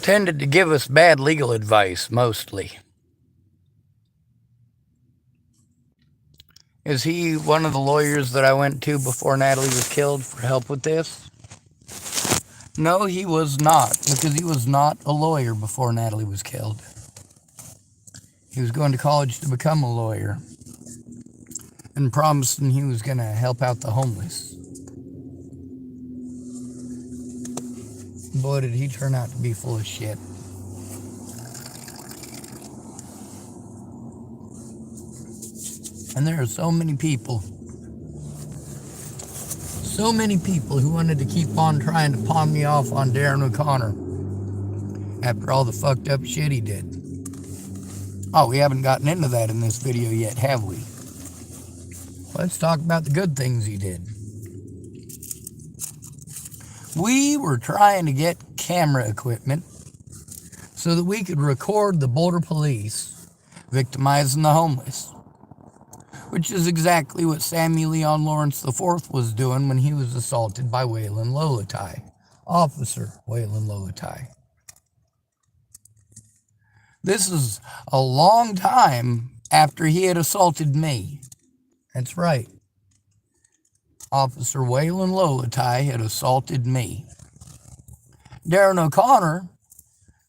tended to give us bad legal advice, mostly. Is he one of the lawyers that I went to before Natalie was killed for help with this? No, he was not, because he was not a lawyer before Natalie was killed. He was going to college to become a lawyer and promising he was going to help out the homeless. Boy, did he turn out to be full of shit. And there are so many people who wanted to keep on trying to pawn me off on Darren O'Conner after all the fucked up shit he did. Oh, we haven't gotten into that in this video yet, have we? Let's talk about the good things he did. We were trying to get camera equipment so that we could record the border police victimizing the homeless, which is exactly what Samuel Leon Lawrence IV was doing when he was assaulted by Waylon Lolatai, Officer Waylon Lolatai. This is a long time after he had assaulted me. That's right. Officer Waylon Lolatai had assaulted me. Darren O'Conner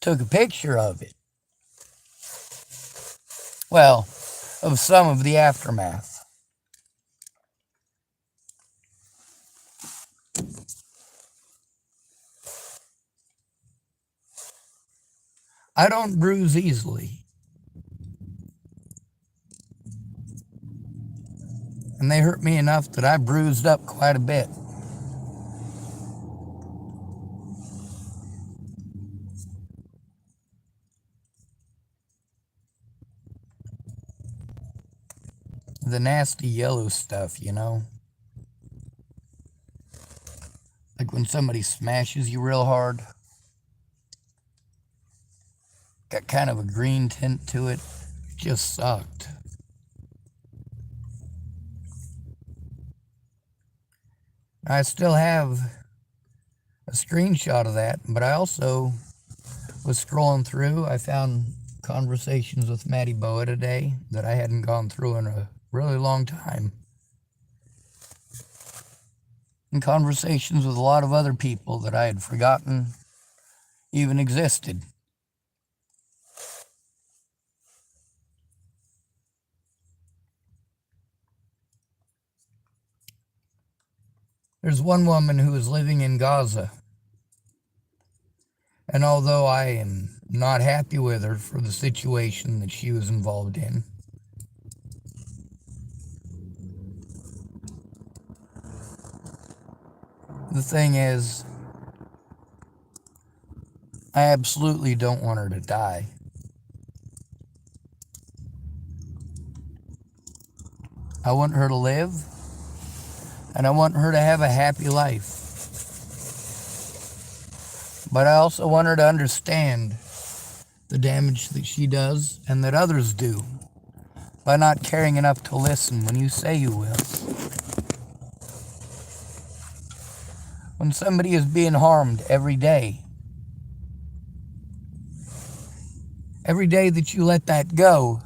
took a picture of it. Well, of some of the aftermath. I don't bruise easily. And they hurt me enough that I bruised up quite a bit. The nasty yellow stuff, you know? Like when somebody smashes you real hard. Got kind of a green tint to it. It just sucked. I still have a screenshot of that, but I also was scrolling through. I found conversations with Matty Boa today that I hadn't gone through in a really long time. And conversations with a lot of other people that I had forgotten even existed. There's one woman who is living in Gaza. And although I am not happy with her for the situation that she was involved in, the thing is, I absolutely don't want her to die. I want her to live, and I want her to have a happy life. But I also want her to understand the damage that she does and that others do by not caring enough to listen when you say you will. When somebody is being harmed every day that you let that go,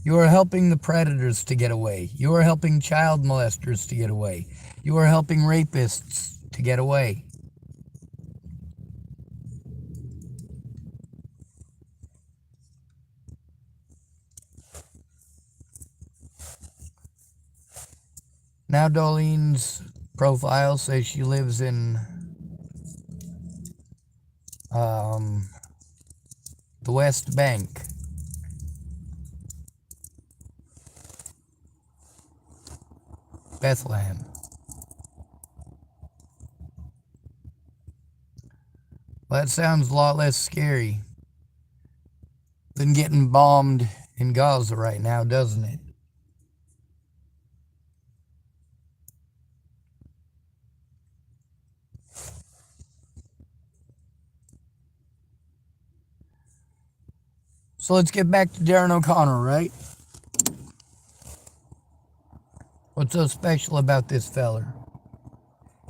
you are helping the predators to get away. You are helping child molesters to get away. You are helping rapists to get away. Now Dolene's profile says she lives in the West Bank. Bethlehem. Well, that sounds a lot less scary than getting bombed in Gaza right now, doesn't it? So let's get back to Darren O'Conner, right? What's so special about this feller?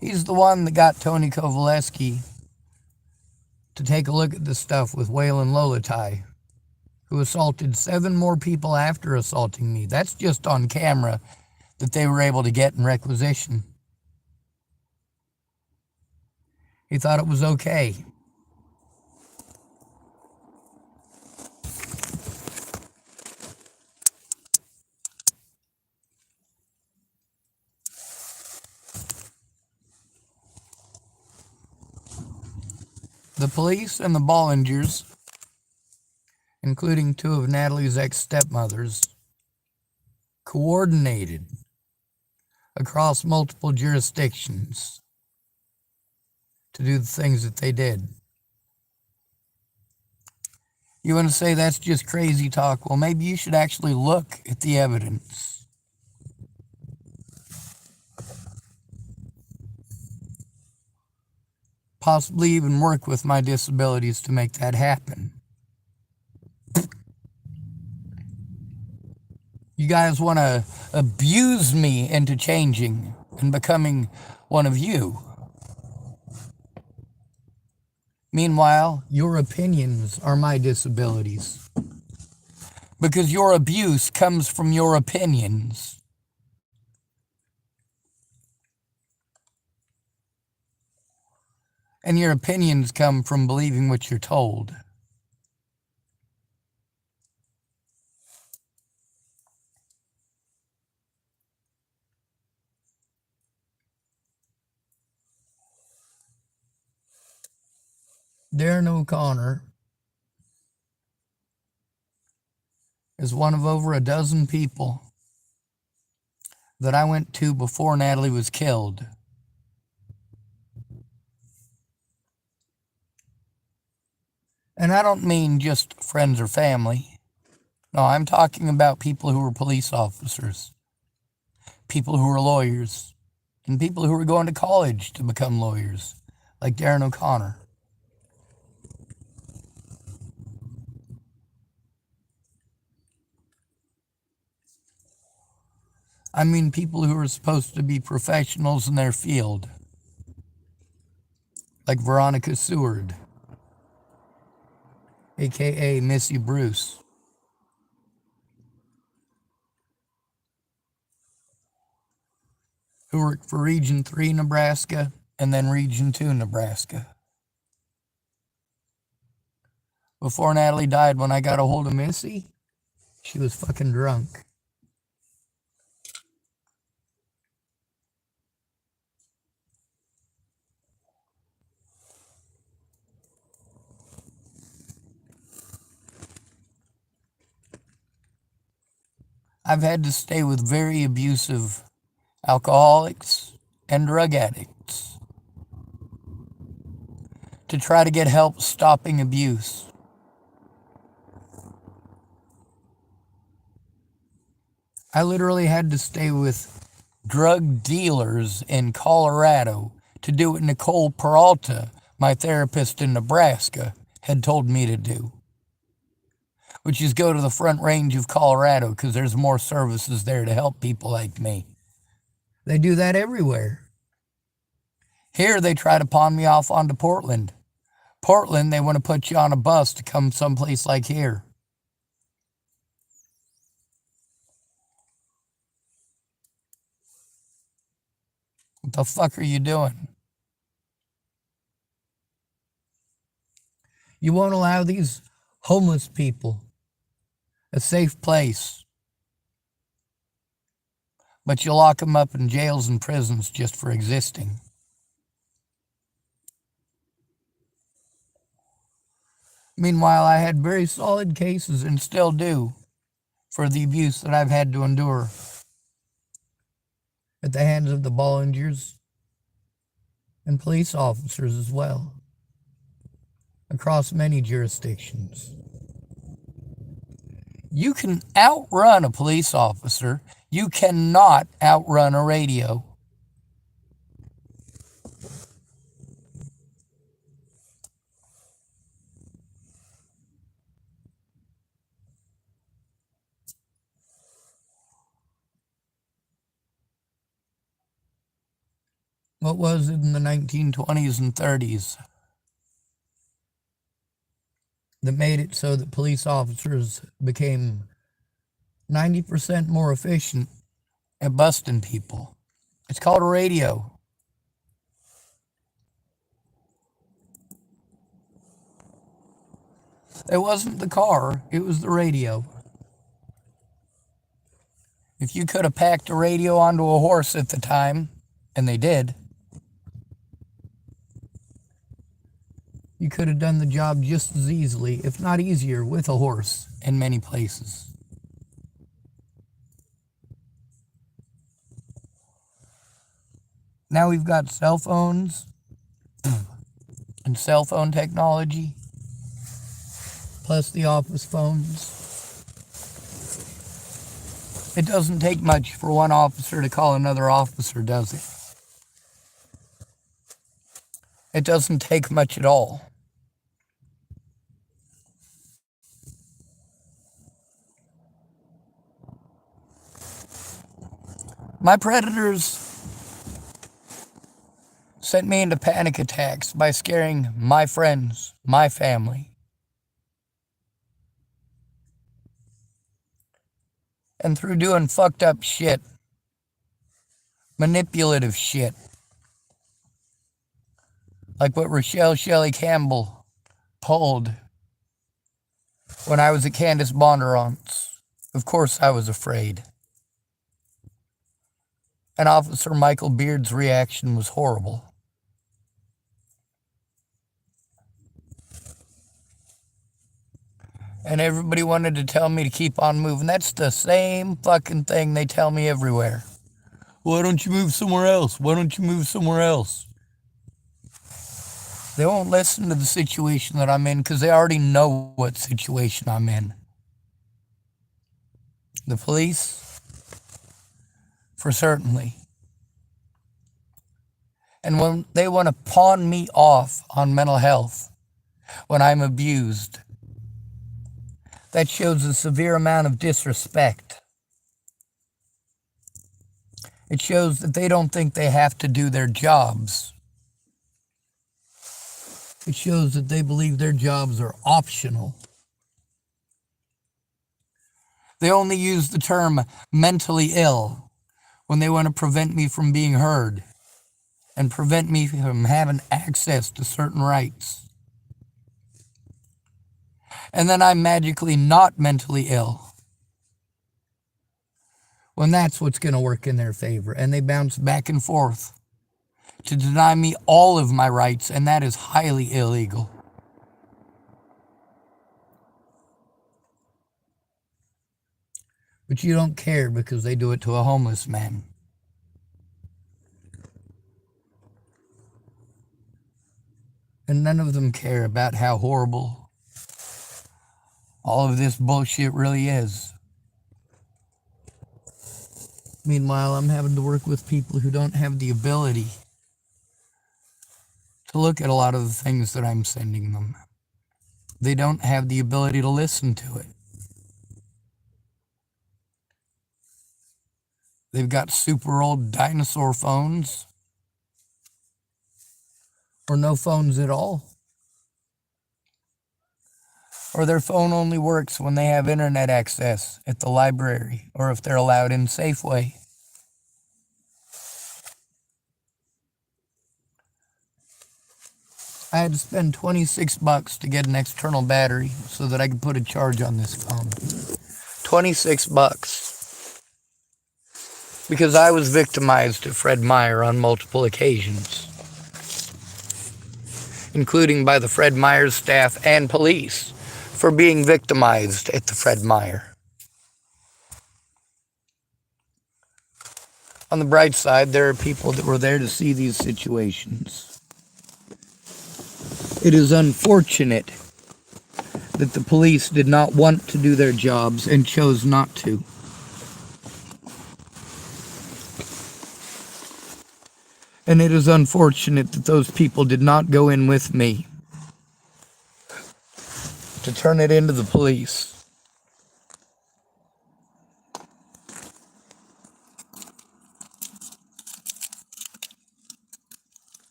He's the one that got Tony Kovaleski to take a look at the stuff with Waylon Lolatai, who assaulted 7 more people after assaulting me. That's just on camera that they were able to get in requisition. He thought it was okay. The police and the Bollingers, including 2 of Natalie's ex-stepmothers, coordinated across multiple jurisdictions to do the things that they did. You want to say that's just crazy talk? Well, maybe you should actually look at the evidence. Possibly even work with my disabilities to make that happen. You guys want to abuse me into changing and becoming one of you. Meanwhile, your opinions are my disabilities. Because your abuse comes from your opinions. And your opinions come from believing what you're told. Darren O'Conner is one of over a dozen people that I went to before Natalie was killed. And I don't mean just friends or family. No, I'm talking about people who were police officers, people who were lawyers, and people who were going to college to become lawyers, like Darren O'Conner. I mean people who are supposed to be professionals in their field, like Veronica Seward, aka Missy Bruce. Who worked for Region 3 Nebraska and then Region 2 Nebraska. Before Natalie died, when I got a hold of Missy, she was fucking drunk. I've had to stay with very abusive alcoholics and drug addicts to try to get help stopping abuse. I literally had to stay with drug dealers in Colorado to do what Nicole Peralta, my therapist in Nebraska, had told me to do, which is go to the Front Range of Colorado because there's more services there to help people like me. They do that everywhere. Here they try to pawn me off onto Portland. Portland, they want to put you on a bus to come someplace like here. What the fuck are you doing? You won't allow these homeless people a safe place, but you lock them up in jails and prisons just for existing. Meanwhile, I had very solid cases and still do for the abuse that I've had to endure at the hands of the Bollingers and police officers as well, across many jurisdictions. You can outrun a police officer. You cannot outrun a radio. What was it in the 1920s and 30s? that made it so that police officers became 90% more efficient at busting people. It's called a radio. It wasn't the car, it was the radio. If you could have packed a radio onto a horse at the time, and they did, you could have done the job just as easily, if not easier, with a horse in many places. Now we've got cell phones and cell phone technology, plus the office phones. It doesn't take much for one officer to call another officer, does it? It doesn't take much at all. My predators sent me into panic attacks by scaring my friends, my family. And through doing fucked up shit, manipulative shit, like what Rochelle Shelley Campbell pulled when I was at Candace Bondurant's. Of course I was afraid. And Officer Michael Beard's reaction was horrible. And everybody wanted to tell me to keep on moving. That's the same fucking thing they tell me everywhere. Why don't you move somewhere else? Why don't you move somewhere else? They won't listen to the situation that I'm in because they already know what situation I'm in. The police, for certainly. And when they want to pawn me off on mental health when I'm abused, that shows a severe amount of disrespect. It shows that they don't think they have to do their jobs. It shows that they believe their jobs are optional. They only use the term mentally ill when they want to prevent me from being heard and prevent me from having access to certain rights. And then I'm magically not mentally ill when that's what's going to work in their favor. And they bounce back and forth to deny me all of my rights, and that is highly illegal. But you don't care because they do it to a homeless man. And none of them care about how horrible all of this bullshit really is. Meanwhile, I'm having to work with people who don't have the ability to look at a lot of the things that I'm sending them. They don't have the ability to listen to it. They've got super old dinosaur phones, or no phones at all. Or their phone only works when they have internet access at the library, or if they're allowed in Safeway. I had to spend $26 to get an external battery so that I could put a charge on this phone. $26. Because I was victimized at Fred Meyer on multiple occasions, including by the Fred Meyer staff and police for being victimized at the Fred Meyer. On the bright side, there are people that were there to see these situations. It is unfortunate that the police did not want to do their jobs and chose not to. And it is unfortunate that those people did not go in with me to turn it into the police.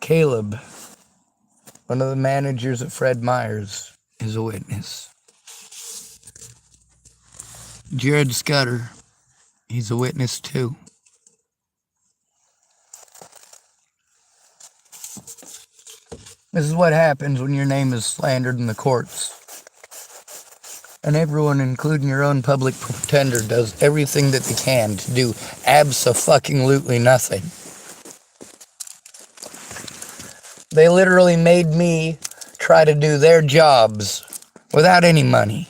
Caleb, one of the managers at Fred Meyer's, is a witness. Jared Scudder, he's a witness too. This is what happens when your name is slandered in the courts. And everyone, including your own public pretender, does everything that they can to do abso-fucking-lutely nothing. They literally made me try to do their jobs without any money,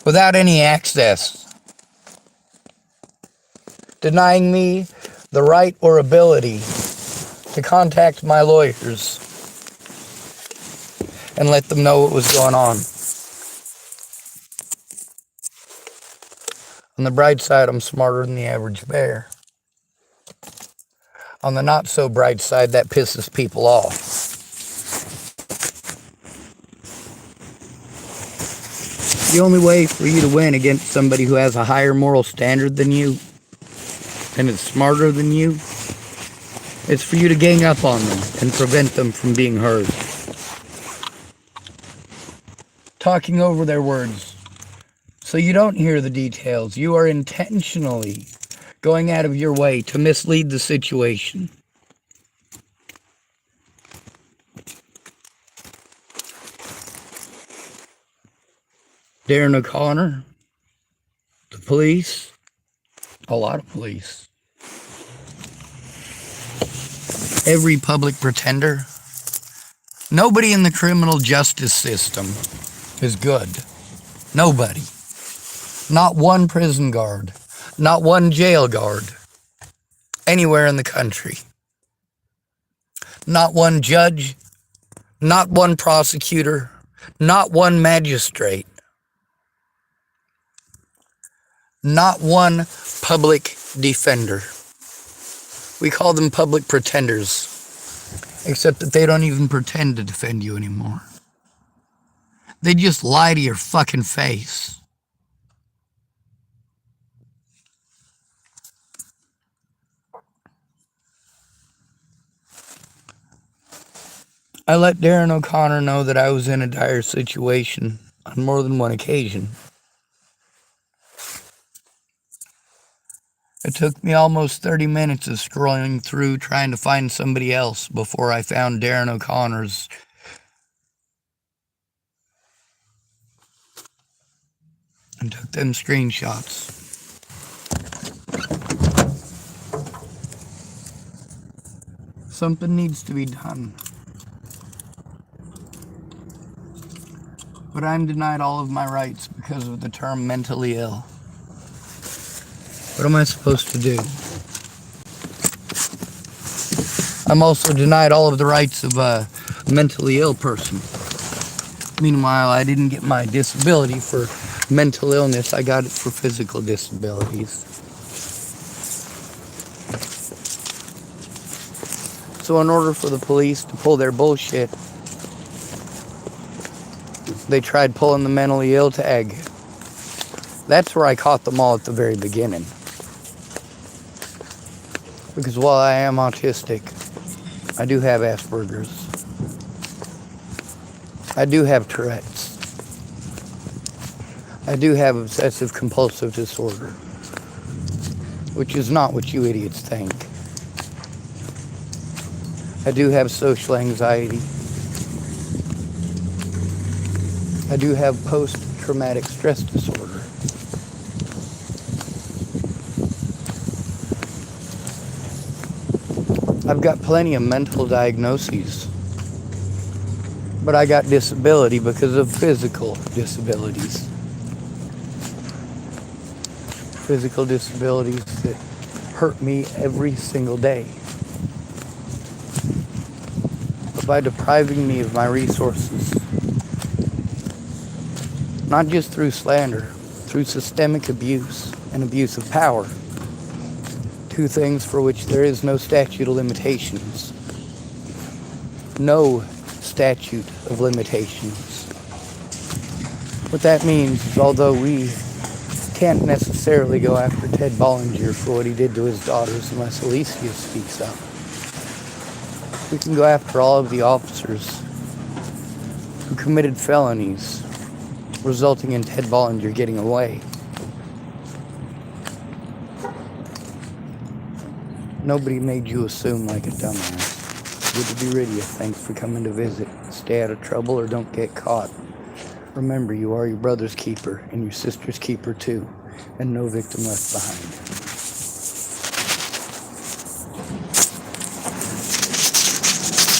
without any access, denying me the right or ability to contact my lawyers and let them know what was going on. On the bright side, I'm smarter than the average bear. On the not so bright side, that pisses people off. The only way for you to win against somebody who has a higher moral standard than you, and is smarter than you, is for you to gang up on them and prevent them from being heard. Talking over their words so you don't hear the details. You are intentionally going out of your way to mislead the situation. Darren O'Conner, the police, a lot of police, every public pretender, nobody in the criminal justice system is good. Nobody. Not one prison guard, not one jail guard, anywhere in the country. Not one judge, not one prosecutor, not one magistrate, not one public defender. We call them public pretenders, except that they don't even pretend to defend you anymore. They just lie to your fucking face. I let Darren O'Conner know that I was in a dire situation on more than one occasion. It took me almost 30 minutes of scrolling through trying to find somebody else before I found Darren O'Conner's and took them screenshots. Something needs to be done. But I'm denied all of my rights because of the term mentally ill. What am I supposed to do? I'm also denied all of the rights of a mentally ill person. Meanwhile, I didn't get my disability for mental illness. I got it for physical disabilities. So in order for the police to pull their bullshit, they tried pulling the mentally ill tag. That's where I caught them all at the very beginning. Because while I am autistic, I do have Asperger's. I do have Tourette's. I do have obsessive compulsive disorder, which is not what you idiots think. I do have social anxiety. I do have post-traumatic stress disorder. I've got plenty of mental diagnoses, but I got disability because of physical disabilities. Physical disabilities that hurt me every single day. But by depriving me of my resources, not just through slander, through systemic abuse and abuse of power, two things for which there is no statute of limitations. No statute of limitations. What that means is, although we can't necessarily go after Ted Bollinger for what he did to his daughters unless Alicia speaks up, We can go after all of the officers who committed felonies, resulting in Ted Bollinger getting away. Nobody made you assume like a dumbass. Good to be rid of you. Thanks for coming to visit. Stay out of trouble or don't get caught. Remember, you are your brother's keeper and your sister's keeper too, and no victim left behind.